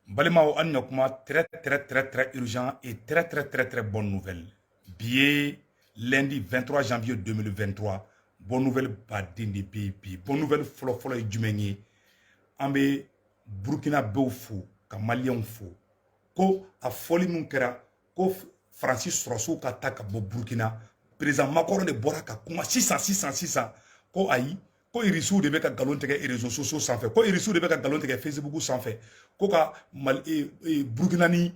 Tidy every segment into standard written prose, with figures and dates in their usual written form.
Balimao Anyokuma, très très très très urgent et très très très très bonne nouvelle. Billet lundi 23 janvier 2023. Bonne nouvelle badin de pays. Bonne nouvelle folo et Djumeni. Ambe Burkina Beau fou, ka Malien fou. Ko a foli mun kɛra ko Francis Sɔrɔsiw ka taa ka bɔ Burkina président Macron de bɔra ka kuma sisan ko ayi ko irisiw de bɛ ka galon tigɛ réseaux sociaux sanfɛ ko irisiw de bɛ ka galon tigɛ Facebook sanfɛ ko ka Burkina ni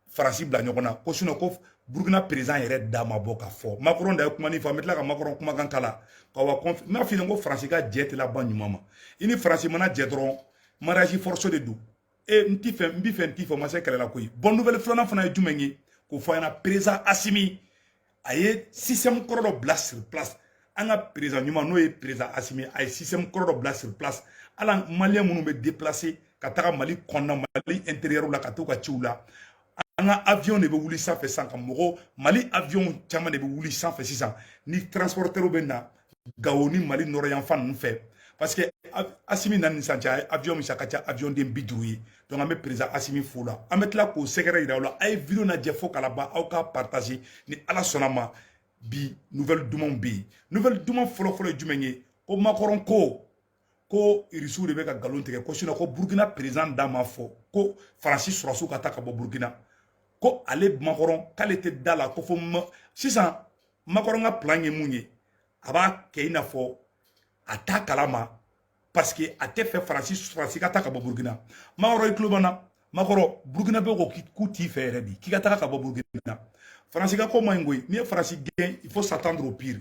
Faransi bila ɲɔgɔn na ko sinon ko Burkina président yɛrɛ da ma bɔ ka fɔ Macron da ye kuma ni fɔ an bɛ tila ka Macron kumakan kala ka wa n'a f'i ɲɛna ko Faransi ka jɛ tɛ laban ɲuman ma i ni Faransi mana jɛ dɔrɔn mariage forcé de don n t'i fɛ ma se kɛlɛla koyi bonne nouvelle filanan fana ye jumɛn ye k'o fɔ an ɲɛna président Assimi a ye système kɔrɔ dɔ bila sur place an ka président ɲuman n'o ye président Assimi a ye système kɔrɔ dɔ bila sur place ala malien minnu bɛ déplacer ka taga Mali kɔnɔna Mali intérieur la ka t'u ka ciw la an ka avion de bɛ wuli sanfɛ sisan ka mɔgɔ Mali avion caman de bɛ wuli sanfɛ sisan ni transporteur bɛ na Gao ni Mali nɔrɔ yanfan ninnu fɛ parce que Assimi nani sisan cɛ avion min sa ka ca avion den 50 ye donc an bɛ président Assimi fo la an bɛ tila k'o sɛgɛrɛ yira aw la a ye vidéo lajɛ fo k'a laban aw ka partager ni ala sɔnna ma bi nouvelle dumanw bɛ yen nouvelle duman fɔlɔfɔlɔ ye jumɛn ye ko Macron ko irisiw de bɛ ka galon tigɛ ko sinon ko Burkina président da ma fɔ ko Faransi sɔrɔsiw ka taa ka bɔ Burkina ko ale Macron k'ale tɛ da la ko fo sisan Macron ka plan ye mun ye a b'a kɛ i n'a fɔ a t'a kalama parce que a tɛ fɛ Faransi ka taa ka bɔ Burkina Macron i tulo b'an na Macron Burkina bɛ ko k'u t'i fɛ yɛrɛ de k'i ka taa ka bɔ Burkina Faransi ka ko man ɲi koyi n'i ye Faransi gɛn il faut s'attendre au pire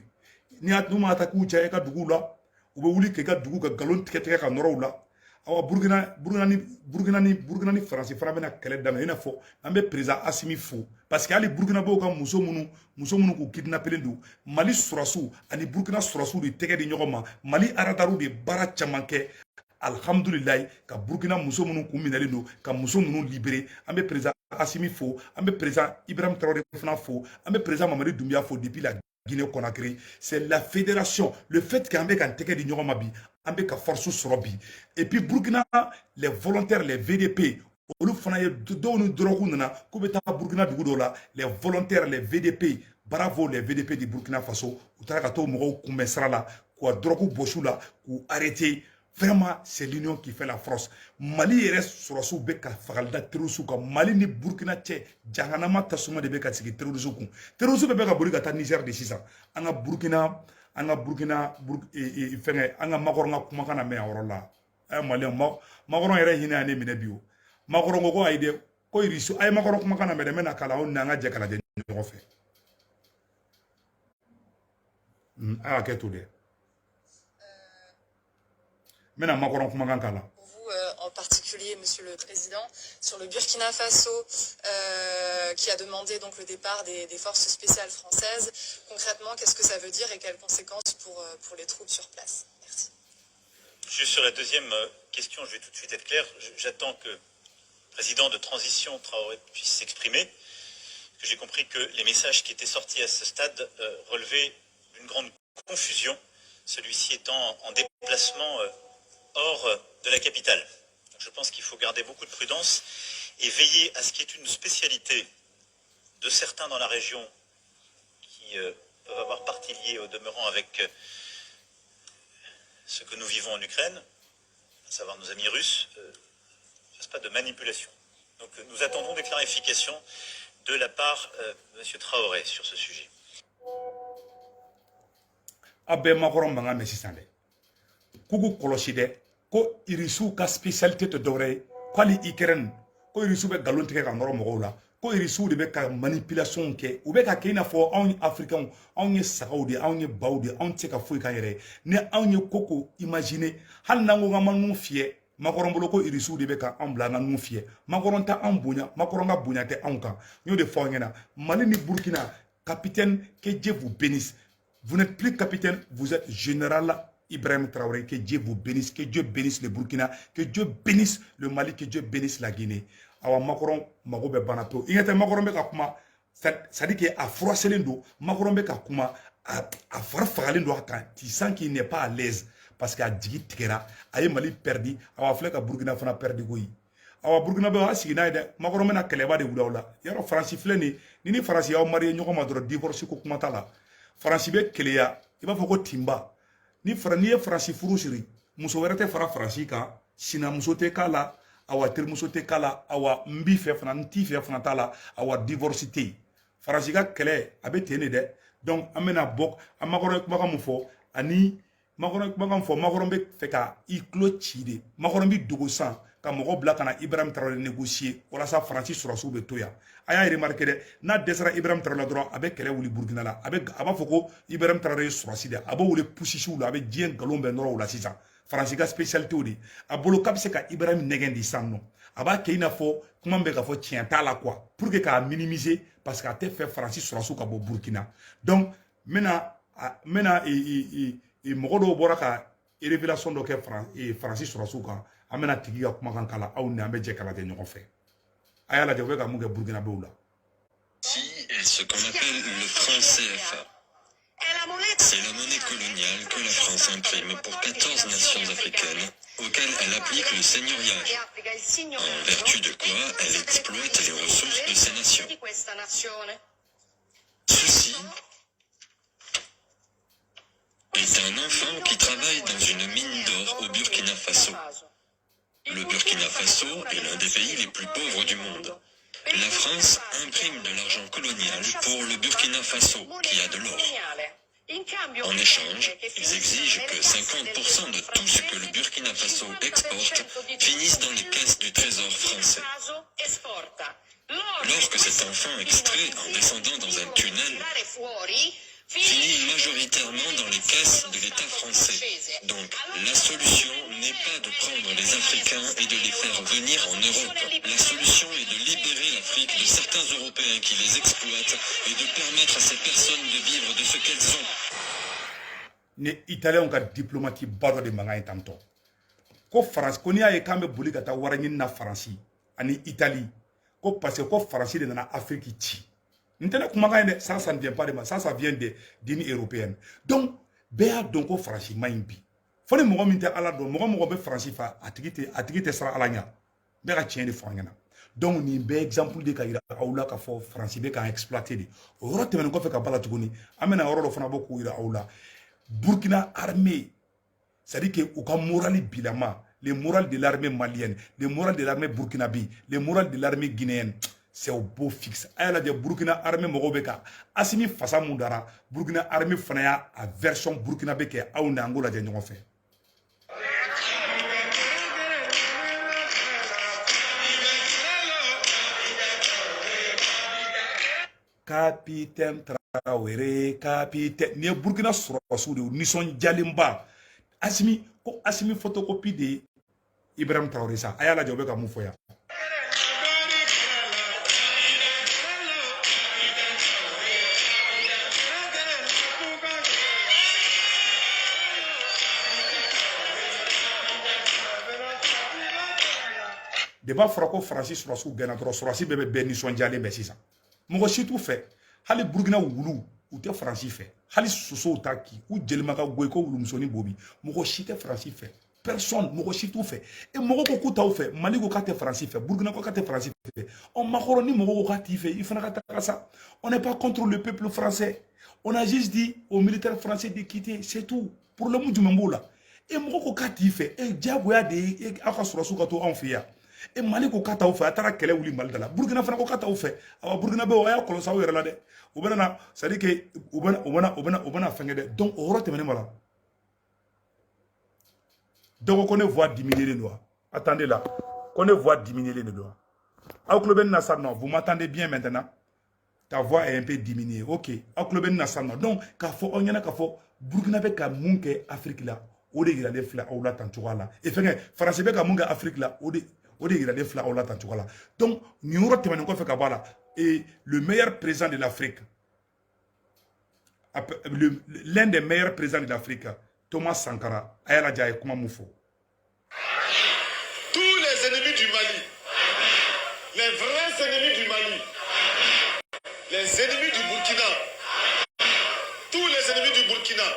n'u ma taa k'u cɛ i ka duguw la u bɛ wuli k'i ka dugu ka galon tigɛ ka nɔrɔ u la awa Burkina ni Faransi fana bɛna kɛlɛ daminɛ i n'a fɔ an bɛ président Assimi fo parce que hali Burkina bɛw ka muso minnu k'u kidnappelen don Mali sɔrɔsiw ani Burkina sɔrɔsiw de tɛgɛ di ɲɔgɔn ma Mali aradariw de baara caman kɛ alhamdulilayi ka Burkina muso minnu k'u minɛlen don ka muso ninnu libéré an bɛ président Assimi fo an bɛ président Ibrahim Traoré fana fo an bɛ président Mamadi Doumbouya fo depuis la Guinée-Conakry, c'est la fédération. Le fait qu'un mec a intégré du Nyoromabi, un mec a force sur Robi. Et puis Burkina, les volontaires, les VDP, les volontaires, les VDP, bravo les VDP du Burkina Faso, ou Tarakato Moro Koumesrala, quoi, Drogu Boshula, ou arrêté. Vraiment, c'est l'union qui fait la force. Mali reste sur la soubeka fagalda terrorisme Mali ni Burkina tche jahanama tasuma de beka sigi terrorisme terrorisme beka boli kata Niger de sisan anga Burkina fenge anga makoronga kumakana me awrola ay Mali makoron yere hina ane mine bio makoron ko ayde ko irisu ay makoron kumakana me de mena kala on nga je kala de ngofe aya keto de Vous, en particulier, Monsieur le Président, sur le Burkina Faso, qui a demandé donc le départ des forces spéciales françaises. Concrètement, qu'est-ce que ça veut dire et quelles conséquences pour les troupes sur place? Merci. Juste sur la deuxième question, je vais tout de suite être clair. J'attends que le président de transition Traoré puisse s'exprimer. J'ai compris que les messages qui étaient sortis à ce stade relevaient d'une grande confusion, celui-ci étant en déplacement hors de la capitale. Donc je pense qu'il faut garder beaucoup de prudence et veiller à ce qui est une spécialité de certains dans la région qui peuvent avoir partie liée au demeurant avec ce que nous vivons en Ukraine, à savoir nos amis russes, ne fasse pas de manipulation. Donc nous attendons des clarifications de la part de M. Traoré sur ce sujet. Kugu koloshide ko irisu ka spécialité te dore ko ali Ukraine ko irisu be galon tigɛ ka nɔrɔ mɔgɔw la ko irisu de bɛ ka manipulation kɛ u bɛ ka kɛ i n'a fɔ anw africains anw ye sagaw de anw ye baw de anw tɛ se ka foyi k'an yɛrɛ ni anw ye koko imaginer hali n'an ko k'an ma nun fiyɛ Macron bolo ko irisu de bɛ ka anw bila an ka nun fiyɛ Macron tɛ anw bonya Macron ka bonya tɛ anw kan n y'o de fɔ aw ɲɛna Mali ni Burkina capitaine que Dieu vous bénisse vous n'êtes plus capitaine vous êtes général Ibrahim Traoré, que Dieu vous bénisse, que Dieu bénisse le Burkina, que Dieu bénisse le Mali, que Dieu bénisse la Guinée. Awa Macron, mago be banato. Il y a Macron be kakuma, ça dit que a froissé do, Macron be kakuma, a farfagalen do kan, tu sens qu'il n'est pas à l'aise parce qu'à digi tikera, aye Mali perdu, awa fleka Burkina fana perdu goyi. awa Burkina be a sigi n'a ye dɛ makɔrɔ mena kɛlɛba de wula o la yɔrɔ Faransi filɛ ni Faransi y'aw marié ɲɔgɔn ma dɔrɔn divorce ko kuma t'a la Faransi be keleya i b'a fɔ ko timba ni ye Faransi furu siri muso wɛrɛ tɛ fara Faransi kan sinamuso tɛ k'a la awa terimuso tɛ k'a la awa n b'i fɛ fana n t'i fɛ fana t'a la awa divorce tɛ yen Faransi ka kɛlɛ a bɛ ten de dɛ donc an bɛna bɔ an makɔrɔ ye kumakan mun fɔ ani makɔrɔ ye kumakan fɔ makɔrɔ bɛ fɛ ka i tulo ci de makɔrɔ bɛ dogo san ka mɔgɔ bila ka na Ibrahim Traoré négocier walasa Faransi sɔrɔsiw bɛ to yan a y'a remarqué dɛ n'a dɛsɛra Ibrahim Traoré la dɔrɔn a bɛ kɛlɛ wuli Burkina la a b'a fɔ ko Ibrahim Traoré ye sɔrɔsi de a b'o wele pusisiw la a bɛ diɲɛ nkalon bɛɛ nɔrɔ o la sisan Faransi ka spécialité o de a bolo k'a bɛ se ka Ibrahim nɛgɛn di san nɔ a b'a kɛ i n'a fɔ kuma bɛ ka fɔ tiɲɛ t'a la quoi pour que k'a minimiser parce que a tɛ fɛ Faransi sɔrɔsiw ka bɔ Burkina donc n bɛna mɔgɔ dɔw bɔra ka révélation dɔ kɛ Faransi sɔrɔsiw kan an bɛna tigi ka kumakan kala aw ni an bɛ jɛ k'a lajɛ ɲɔgɔn fɛ a y'a lajɛ u bɛ ka mun kɛ Burkinabéw la. Ici est ce qu'on appelle le franc CFA. C'est la monnaie coloniale que la France imprime pour 14 nations africaines auxquelles elle applique le seigneuriage, en vertu de quoi elle exploite les ressources de ces nations. Ceci est un enfant qui travaille dans une mine d'or au Burkina Faso. Le Burkina Faso est l'un des pays les plus pauvres du monde. La France imprime de l'argent colonial pour le Burkina Faso, qui a de l'or. En échange, ils exigent que 50% de tout ce que le Burkina Faso exporte finisse dans les caisses du trésor français. L'or que cet enfant extrait en descendant dans un tunnel finit majoritairement dans les caisses de l'État français. Donc, la solution n'est pas de prendre les Africains et de les faire venir en Europe. La solution est de libérer l'Afrique de certains Européens qui les exploitent et de permettre à ces personnes de vivre de ce qu'elles ont. Les Italiens ont un diplomatie baro de manga tanto. Ko France, ko ni aye kambe boli kata warani na France, ani Italie. Ko parce que ko France de na Afrique ti. Ça ne vient pas de moi, ça vient d'une européenne. Donc, béa donc au franchi maïmbi. Faut les mots minter à la don, mots be franchi fa, atigite sera à l'agna. Béa tient de frangana. Donc, ni bé exemple de kaira, aoula ka fo franchi be ka exploiter de. Orote men ko fe ka bala tuguni, amena oro fana boku ira aoula. Burkina armée, c'est-à-dire que au moral bilama, le moral de l'armée malienne, le moral de l'armée burkinabé, le moral de l'armée guinéenne. C'est au beau fixe. Ayala de Burkina armée Morobeka. Asimi Fasa Mundara, Burkina armée Fanaya à version Burkina Beke, à un Angola de Nyon fait. Capitaine Traoré, capitaine. Ni Burkina Sorosu de Nisson Jalimba. Asimi photocopie de Ibrahim Traoré ça. Ayala de Obeka Moufoya. Débat frako Francis Surasu Genatro Surasi bébé Benison Dialé Messisa. Mon si tout fait. Hali Burkina Wulu ou te Francis fait. Hali Soso Taki ou Djelmaka Goeko ou Lumsoni Bobi. Mon si te Francis fait. Personne, mon si tout fait. Et mon Kokuta fait. Mali Gokate Francis fait. Burkina Kokate Francis fait. On m'a ni mon Gokati fait. Il faut pas ça. On n'est pas contre le peuple français. On a juste dit aux militaires français de quitter. C'est tout. Pour le monde du Mambo là. Et mon Kokati fait. Et Diaboya de Aka Surasu Kato en fait. Et Mali ko kata ou fait atara kele wuli Mali dala Burkina fana ko kata ou fait awa Burkina be o ya kolosa o yere la de o bena ça dit que o bena fengé de donc o rote mene mala donc on ne voit diminuer les doigts attendez là qu'on ne voit diminuer les doigts au club Nassar non vous m'entendez bien maintenant ta voix est un peu diminuée OK au club Nassar non donc ka fo on yana ka fo Burkina be ka munke Afrique là o de gira les fla ou la tantoura là et fengé France be ka munke Afrique là o de gira les fla ou la tantoura là donc nous retenons ko fe ka bala et le meilleur président de l'Afrique l'un des meilleurs présidents de l'Afrique Thomas Sankara ayala jaye kuma mufo. Tous les ennemis du Mali, les vrais ennemis du Mali, les ennemis du Burkina, tous les ennemis du Burkina,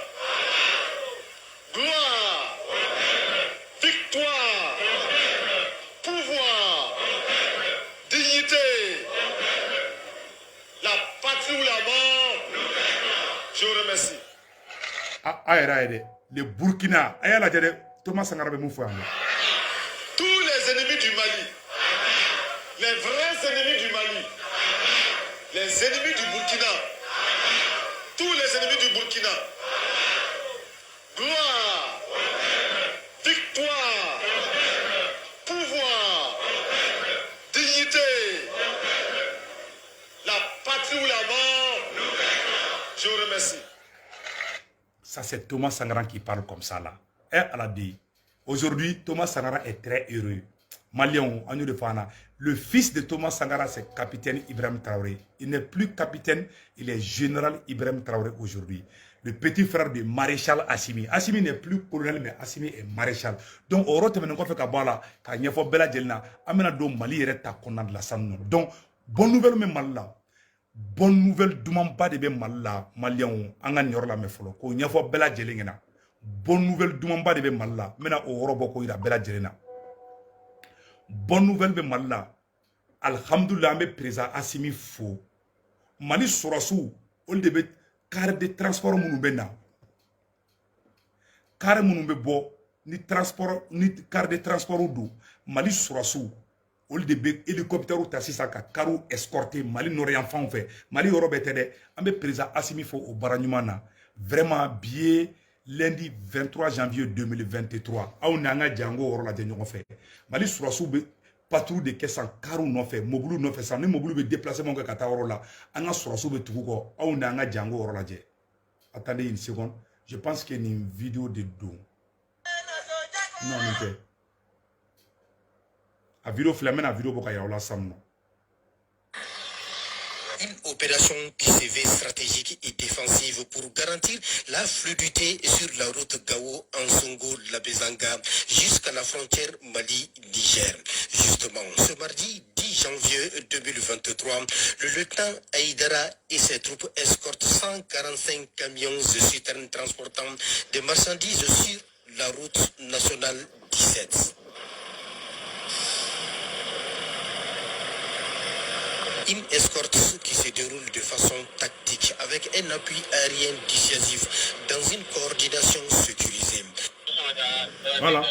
gloire, victoire, pouvoir, Le Burkina, Thomas Sankara be moufou. Tous les ennemis du Mali, les vrais ennemis du Mali, les ennemis du Burkina, tous les ennemis du Burkina, gloire, victoire, pouvoir, dignité, la patrie ou la mort, je vous remercie. Ça, c'est Thomas Sankara qui parle comme ça là. Et à la dit, aujourd'hui, Thomas Sankara est très heureux. Malion, le fils de Thomas Sankara, c'est capitaine Ibrahim Traoré. Il n'est plus capitaine, il est général Ibrahim Traoré aujourd'hui. Le petit frère de maréchal Assimi. Assimi n'est plus colonel, mais Assimi est maréchal. Donc, au retour, on fait Kabala, quand il y a fait Bella Djelna, amena do Mali est à Konan de la Sam. Donc, bonne nouvelle, mais mal là. Bonne nouvelle, Doumamba de mal là, Malion, Angan Yorla me follow. Ko il y a fait Bella Djelena. Bonne nouvelle, Doumamba de mal là. Mena au Roboko, il a Bella Djelena. Bonne nouvelle, mais mal là. Alhamdoulilah, me présent Assimi faux. Mali Sorassou, on devait carré de transport mounoubena. Carré mounoube bo, ni transport, ni carré de transport ou do. Mali Sorassou, on devait hélicoptère ou tassisa ka carou escorté, Mali n'aurait enfant fait. Mali Yorobetede, on me présent Assimi faux au Baranyumana. Vraiment bien. Lundi 23 janvier 2023, on a un Django Orola de Nyon fait. Mali Sourassou patrouille de Kessan, Karou non fait, Moboulou non fait, ça ne Moboulou be déplacer mon Kata Orola. On a Sourassou be Touko, on a un Django Orola. Attendez une seconde, je pense qu'il y a une vidéo de dos. Non, mais la vidéo flamène, la vidéo Bokaya Ola Sam. Une opération qui se veut stratégique et défensive pour garantir la fluidité sur la route Gao-Ansongo-Labezanga jusqu'à la frontière Mali-Niger. Justement, ce mardi 10 janvier 2023, le lieutenant Aïdara et ses troupes escortent 145 camions de citernes transportant des marchandises sur la route nationale 17. Une escorte qui se déroule de façon tactique avec un appui aérien dissuasif dans une coordination sécurisée. Voilà.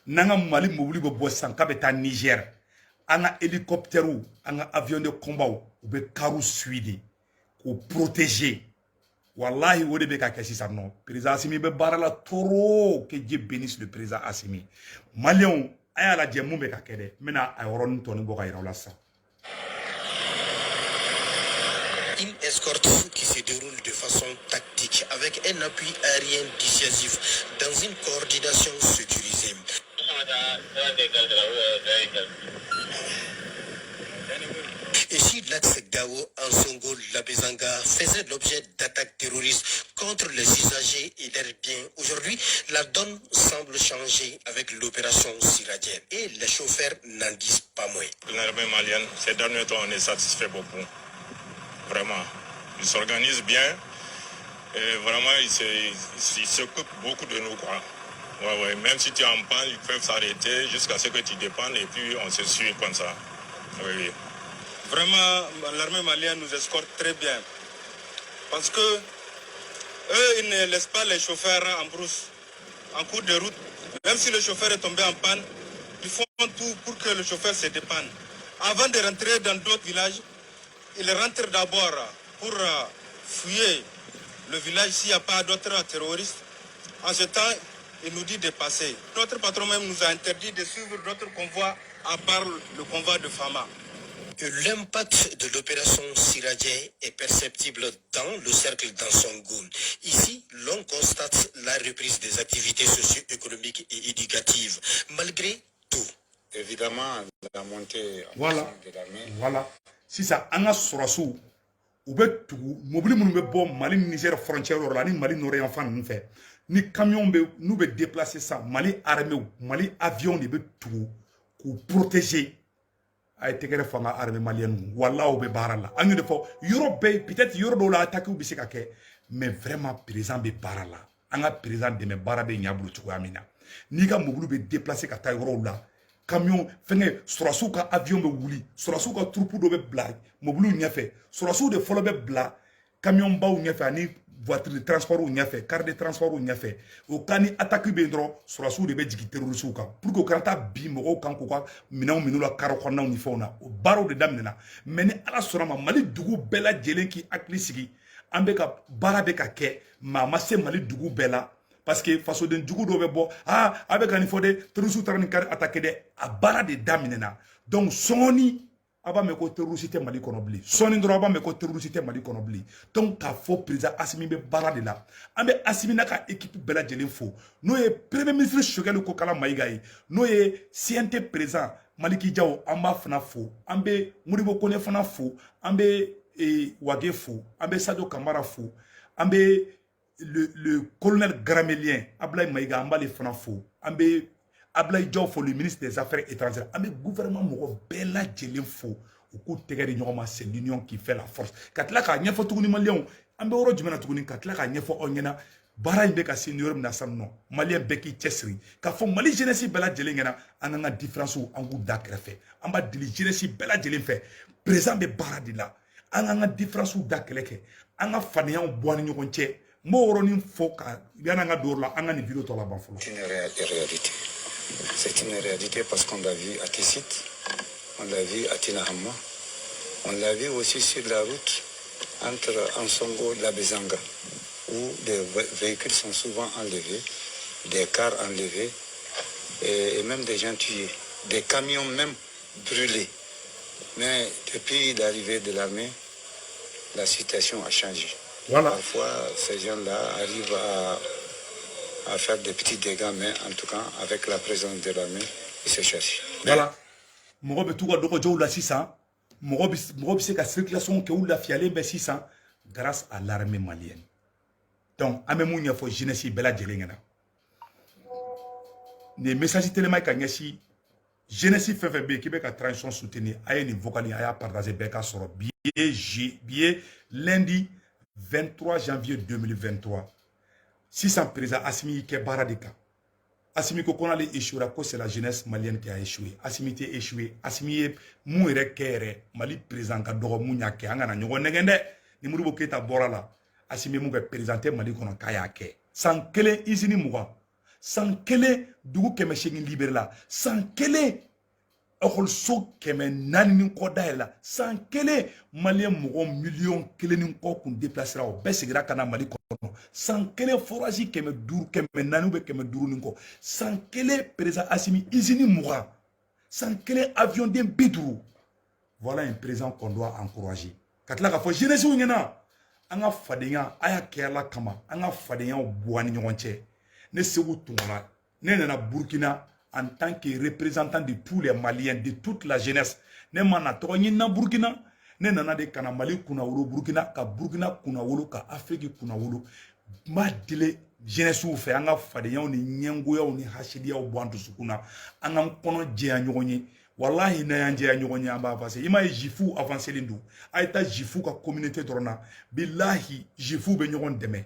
Nanga Mali Mouli Bobosan Kabeta Niger. Anga hélicoptère ou anga avion de combat ou be carou suivi pour protéger. Wallahi ou de beka kasi ça non. Président Assimi be barala toro que Dieu bénisse le président Assimi. Malion aya la djemou beka kede. Mena ayoron toni boka ira la sa. Une escorte qui se déroule de façon tactique avec un appui aérien dissuasif dans une coordination sécurisée. Et si l'axe Gao-Ansongo-Labezanga faisait l'objet d'attaques terroristes contre les usagers et leurs biens, aujourd'hui, la donne semble changer avec l'opération Siradienne. Et les chauffeurs n'en disent pas moins. L'armée malienne, ces derniers temps, on est satisfait beaucoup. Vraiment. Ils s'organisent bien. Et vraiment, ils s'occupent beaucoup de nous, quoi. Ouais. Même si tu es en panne, ils peuvent s'arrêter jusqu'à ce que tu dépannes et puis on se suit comme ça. Oui. Vraiment, l'armée malienne nous escorte très bien. Parce que eux, ils ne laissent pas les chauffeurs en brousse, en cours de route. Même si le chauffeur est tombé en panne, ils font tout pour que le chauffeur se dépanne. Avant de rentrer dans d'autres villages, ils rentrent d'abord pour fouiller le village s'il n'y a pas d'autres terroristes. En ce temps, il nous dit de passer. Notre patron même nous a interdit de suivre d'autres convois à part le convoi de Fama. L'impact de l'opération Siradien est perceptible dans le cercle d'Ansongo. Ici, l'on constate la reprise des activités socio-économiques et éducatives, malgré tout. Évidemment, la montée en Voilà. de l'armée. Voilà. Si ça, anga Sorassou, ou be tout, mobile moun be bon, Mali Niger frontière or la, ni Mali n'aurait enfant nous fait. Ni camion be, nous be déplacer ça, Mali armée ou, Mali avion de be tout, pour protéger. A été que fanga armée malienne, Wallah ou be barala. Angu de fois, Europe peut-être Europe ou la attaque ou bisikake, mais vraiment présent be barala. Anga présent de me barabe nyablu tu amina. Niga mobile be déplacer ka taïro là. Camion, fenge, Sorassou ka avion be wuli, Sorassou ka troupeau do be blag, mobile n'y a fait, Sorassou de follow be blag, camion ba ou n'y a fait, ni voiture de transport ou ɲɛfɛ car de transport ou ɲɛfɛ o kan ni attaque bɛ yen dɔrɔn sɔrɔsiw de bɛ jigin terroriste kan pour que o kana taa bin mɔgɔw kan k'u ka minɛnw minɛ la karo kɔnɔnaw ni fɛnw na o baaraw de daminɛna mais ni ala sɔnna ma Mali dugu bɛɛ lajɛlen k'i hakili sigi an bɛ ka baara bɛ ka kɛ mais a ma se Mali dugu bɛɛ la parce que fasoden jugu dɔ bɛ bɔ a bɛ ka nin fɔ dɛ terroriste taara nin kari attaquer dɛ a baara de daminɛna donc sɔɔni a b'a mɛn ko terroriste tɛ Mali kɔnɔ bilen sɔɔni dɔrɔn a b'a mɛn ko terroriste tɛ Mali kɔnɔ bilen donc k'a fɔ président Assimi bɛ baara de la an bɛ Assimi n'a ka équipe bɛɛ lajɛlen fo n'o ye premier ministre Choguel Kokala Mayiga ye n'o ye CNT président Maliki Diaw an b'a fana fo an bɛ Modibo Kone fana fo an bɛ Wage fo an bɛ Sadio Kamara fo an bɛ le colonel Garamelien Ablaye Mayiga an b'ale fana fo an bɛ Ablaye Diaw fo le ministre des Affaires étrangères an bɛ gouvernement mɔgɔ bɛɛ lajɛlen fo u k'u tɛgɛ di ɲɔgɔn ma c'est l'union qui fait la force ka tila k'a ɲɛfɔ tuguni maliyɛnw an bɛ yɔrɔ jumɛn na tuguni ka tila k'a ɲɛfɔ aw ɲɛna baara in bɛ ka se yɔrɔ min na sisan nɔ maliyɛn bɛɛ k'i cɛsiri k'a fɔ Mali jeunesse bɛɛ lajɛlen ɲɛna an k'an ka différence an k'u da kɛrɛfɛ an b'a deli jeunesse bɛɛ lajɛlen fɛ président bɛ baara de la an k'an ka différence da kɛlɛ kɛ an ka fadenya bɔ an ni ɲɔgɔn cɛ n b'o yɔrɔnin fɔ ka yan'an ka don o la an ka nin vidéo tɔ laban fɔlɔ. C'est une réalité parce qu'on l'a vu à Tissit, on l'a vu à Tinahama, on l'a vu aussi sur la route entre Ansongo et la Bezanga, où des véhicules sont souvent enlevés, des cars enlevés et même des gens tués, des camions même brûlés. Mais depuis l'arrivée de l'armée, la situation a changé. Voilà. Parfois, ces gens-là arrivent à faire des petits dégâts, mais en tout cas, avec la présence de l'armée, ils se cherchent. Voilà. Mɔgɔ bɛ t'u ka dɔgɔ jɔw la sisan mɔgɔ bɛ se ka circulation kɛ u lafiyalen bɛ sisan grâce à l'armée malienne donc an bɛ mun ɲɛfɔ jeunesse bɛɛ lajɛlen ɲɛna nin ye message telema ye ka ɲɛsin jeunesse fɛn fɛn bɛ yen k'i bɛ ka transition soutenir a ye nin vocal a y'a partager bɛɛ ka sɔrɔ bi ye lundi 23 janvier 2023 sisan président Assimi y'i kɛ baara de kan Assimi ko qu'on allait échouer, c'est la jeunesse malienne qui a échoué. Assimi t'est échoué. Assimi est mourir kéré. Mali président ka dogo mounya ke anga na nyogo negende. Ni Modibo Keïta bora la. Assimi mouga présenté Mali kono kaya ke. Sans kele izini mouga. Sans kele dugu keme shengin libéré la. Sans kele so keme nani ni koda la. Sans kele malien mougo million kele ni ko kun déplacer au besigra kana Mali kono. Sans kele forage keme duru keme nani be keme duru ni ko. Sans kele président Assimi izini mouga. Sans kele avion den biduru. Voilà un président qu'on doit encourager. Katla ka fo jeunesse wu ngena. Anga fadenya aya kela kama. Anga fadenya boani nyonche. Ne segu tungola. Ne na Burkina en tant que représentant de tous les Maliens, de toute la jeunesse. Ne mana toñi na Burkina. Ne nana de kana Mali kuna wolo Burkina ka Burkina kuna wolo ka Afrique kuna wolo. Ma dile jeunesse wu fe anga fadenya ni nyengoya ni hashidia bwandu sukuna. Anga kono jeya nyonye. Wallahi na yanje nyonye amba avancer. Ima jifu avancer lindu. Aita jifu ka communauté drona. Billahi jifu be nyon deme.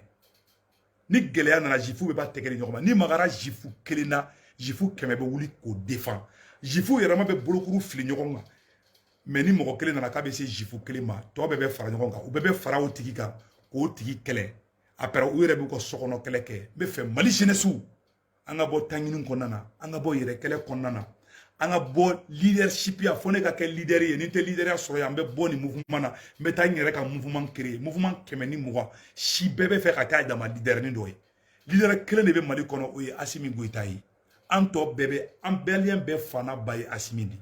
Ni geleya na jifu be ba tekeli nyoma. Ni magara jifu kelena jifu kemebe wuli ko défend. Jifu yerama be bolokuru fili nyonga. Mais ni moko kele na ka be se jifu kelema. To be fara nyonga. U be fara o tigi ka ko tigi kele. Après u yere be ko sokono kele ke. Be fe Mali jeunesse anga bo tangini konana. Anga bo yere kele konana. Anga bo leadership ya fone ka ke leader ye ni te leader ya soro ya mbe boni mouvement na meta ngere ka mouvement créé mouvement kemeni muwa si bebe fe ka ta dama leader ni doye leader kele ne be Mali kono o ye Assimi Goïta yi anto bebe ambelien be fana baye Assimi di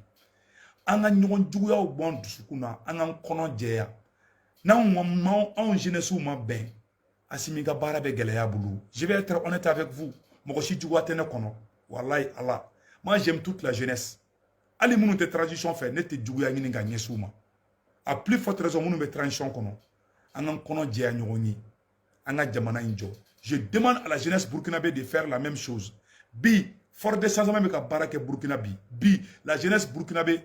anga nyogon jugu ya bon dusukuna anga kono jeya na on jeunesse ma ben Assimi ga bara be gele ya bulu je vais être honnête avec vous mo si jugu atene kono wallahi Allah. Moi, j'aime toute la jeunesse. Allez, nous te transition fait, ne te djouya ni nga nyesuma. A plus forte raison, nous me transition kono. Angan kono djea nyoni. Anga jamana injo. Je demande à la jeunesse burkinabé de faire la même chose. Bi, fort de sans même ka barake burkinabi. Bi, la jeunesse burkinabé,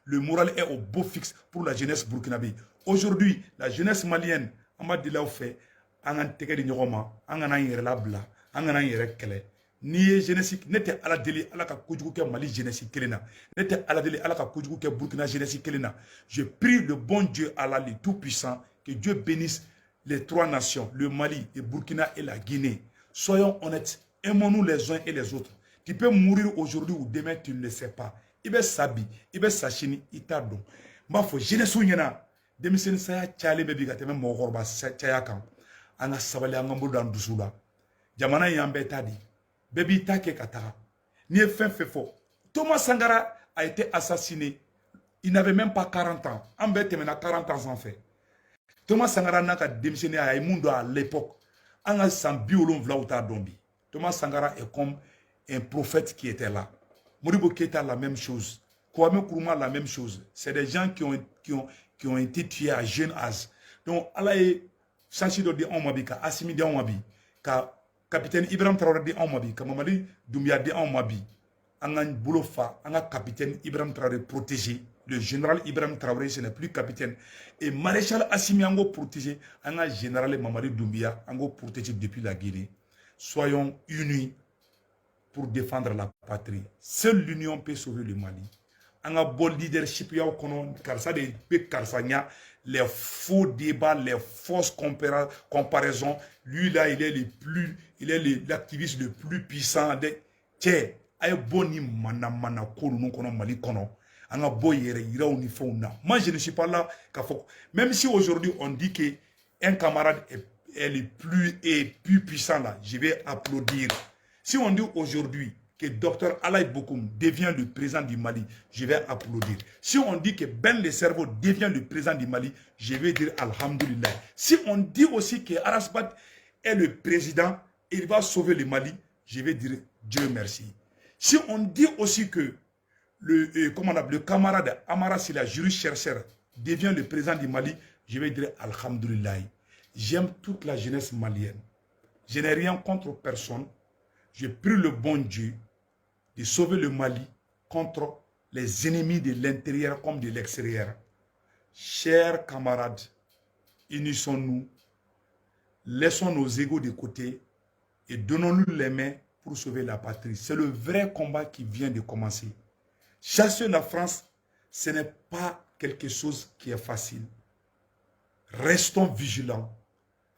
le moral est au beau fixe pour la jeunesse burkinabé. Aujourd'hui, la jeunesse malienne, amba dila fait, angan teke di nyoma, angan yere labla, angan yere kele. Ni jeunesse n'était à la délai à la kojugu ke Mali jeunesse kelena n'était à la délai à la kojugu ke Burkina jeunesse kelena. Je prie le bon Dieu Allah le tout puissant que Dieu bénisse les trois nations, le Mali, le Burkina et la Guinée. Soyons honnêtes, aimons-nous les uns et les autres. Tu peux mourir aujourd'hui ou demain, tu ne le sais pas. Il va sabi, il va sachini, il t'a don. Ma foi, je ne souviens pas. Demi-sen saya tchale bebi gate même mogorba chaya kan. Anga sabali anga mbodo dan dusula. Jamana yambe tadi. Bebi take kata. Ni fin fait faux. Thomas Sankara a été assassiné. Il n'avait même pas 40 ans. Ambe temena 40 ans sans fait. Thomas Sankara n'a qu'à démissionner à Imundo à l'époque. Anga san biolon vlauta dombi. Thomas Sankara est comme un prophète qui était là. Modibo Keïta la même chose. Kwame Nkrumah la même chose. C'est des gens qui ont été tués à jeune âge. Donc, Allah est Sanchido de Onmabi, Assimi de Onmabi, capitaine Ibrahim Traoré de Onmabi, Mamadi Doumbia de Onmabi, Angan Boulofa, Anga capitaine Ibrahim Traoré protégé. Le général Ibrahim Traoré, ce n'est plus capitaine. Et maréchal Assimi Ango protégé, Anga général Mamadi Doumbia, Ango protégé depuis la Guinée. Soyons unis pour défendre la patrie. Seule l'union peut sauver le Mali. On a bon leadership, les faux débats, les fausses comparaisons. Lui là, il est l'activiste le plus puissant. Tiens, moi je ne suis pas là. Même si aujourd'hui on dit qu'un camarade est plus puissant là, je vais applaudir. Si on dit aujourd'hui que Dr Alaï Bokoum devient le président du Mali, je vais applaudir. Si on dit que Ben Le Cerveau devient le président du Mali, je vais dire Alhamdulillah. Si on dit aussi que Arasbat est le président et il va sauver le Mali, je vais dire Dieu merci. Si on dit aussi que le camarade Amara Sila, juriste chercheur, devient le président du Mali, je vais dire Alhamdulillah. J'aime toute la jeunesse malienne. Je n'ai rien contre personne. J'ai pris le bon Dieu de sauver le Mali contre les ennemis de l'intérieur comme de l'extérieur. Chers camarades, unissons-nous, laissons nos égos de côté et donnons-nous les mains pour sauver la patrie. C'est le vrai combat qui vient de commencer. Chasser la France, ce n'est pas quelque chose qui est facile. Restons vigilants,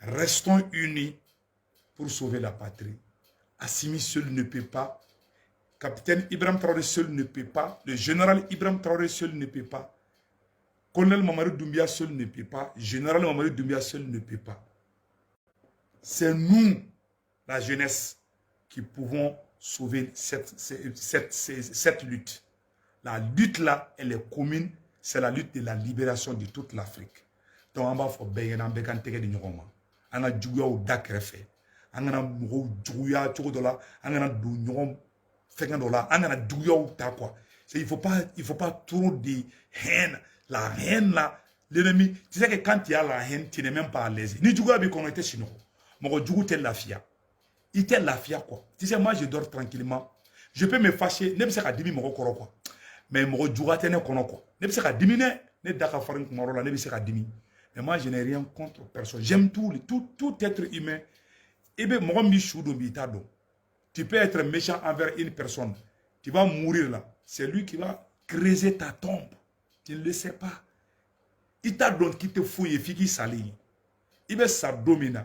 restons unis pour sauver la patrie. Assimi seul ne peut pas. Capitaine Ibrahim Traoré seul ne peut pas. Le général Ibrahim Traoré seul ne peut pas. Colonel Mamadou Doumbia seul ne peut pas. Général Mamadou Doumbia seul ne peut pas. C'est nous, la jeunesse, qui pouvons sauver cette lutte. La lutte là, elle est commune. C'est la lutte de la libération de toute l'Afrique. Donc, on va faire bien, on va faire des choses. On a joué au Dakrefe. On a joué à tout là. On a il faut pas trop de haine. La haine là, l'ennemi, tu sais que quand il y a la haine, tu n'es même pas à l'aise. Ni joué avec on était sinon. Mon joué tel la fia. Il était la fia quoi. Tu sais, moi je dors tranquillement. Je peux me fâcher, ne me sais pas diminuer mon corps quoi. Mais mon joué tel n'est quoi. Ne me sais pas diminuer. Ne d'accord faire une là, ne me sais pas diminuer. Mais moi je n'ai rien contre personne. J'aime tout être humain. Et bien, moi tu peux être méchant envers une personne. Tu vas mourir là. C'est lui qui va creuser ta tombe. Tu ne le sais pas. Il t'a donné qui te fouille et qui s'aligne. Il va s'abdominer.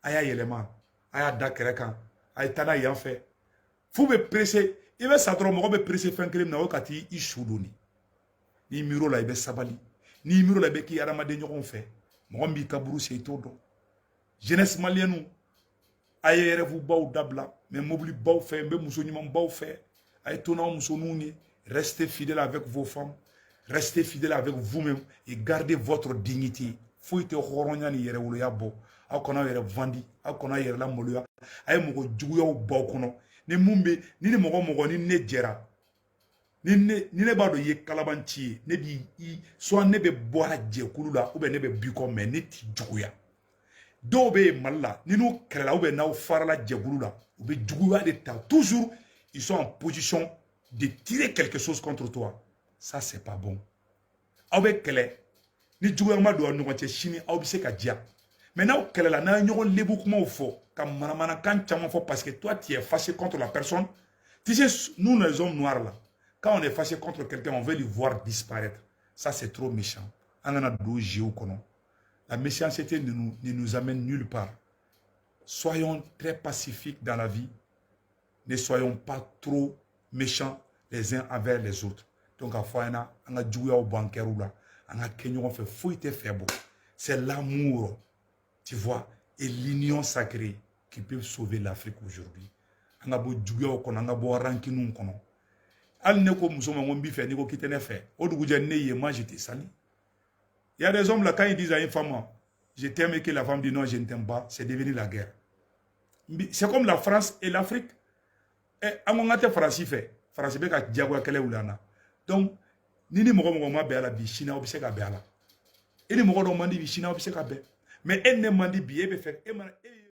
Aya yelema. Aya dakerekan. Aya tana yan fait. Faut me presser. Il va s'adromer. Il va presser fin crime. Na wakati il choudoni. Ni miro là il va sabali. Ni miro là il va qui yarama de nyon fait. Moi mi kaburu c'est todo. Jeunesse malienne. Aïe, vous baou dabla, mais mobili baou fait, mais moussouniment baou fait. Aïe, tournant moussonouni, restez fidèles avec vos femmes, restez fidèles avec vous-même et gardez votre dignité. Faut être horonian yere wuluya bo. Aw kono yere vandi, aw kono yere la moluya. Aïe, mogo djouya ou baou kono. Ni mumbe, ni mogo ni ne djera. Ni ne bado ye kalabanti, ne bi, soit ne be boa dje kulula, ou be ne be biko men, ne ti djouya. Dobe malla ni nous créons ou bien farla djegulula ou bien djouya de ta toujours ils sont en position de tirer quelque chose contre toi. Ça c'est pas bon. Avec quelle ni djouya ma do no te chini au bise ka dia. Maintenant quelle la na nyon lebu comment faut comme manamana kan chama faut parce que toi tu es fâché contre la personne. Tu sais nous les hommes noirs là quand on est fâché contre quelqu'un on veut le voir disparaître. Ça c'est trop méchant. Anana do jiu kono. La méchanceté ne nous amène nulle part. Soyons très pacifiques dans la vie. Ne soyons pas trop méchants les uns envers les autres. Donc, à fois, on a joué au bancaire ou là, on a fait fouiller faible. C'est l'amour, tu vois, et l'union sacrée qui peuvent sauver l'Afrique aujourd'hui. On a beau jouer au on a beau ranking nous kono. Al ne ko muso ma ngombi fait, ne ko kitene fait. Oduguja ne ye moi j'étais sali. Il y a des hommes là, quand ils disent à une femme, je t'aime et que la femme dit non, je ne t'aime pas, c'est devenu la guerre. C'est comme la France et l'Afrique. Et à mon avis, France fait. France fait que Diago Kele Oulana. Donc, ni mogo ma béala bi China obseka béala. Et ni mogo mandi bi China obseka bé. Mais elle ne mandi bi ebe fait.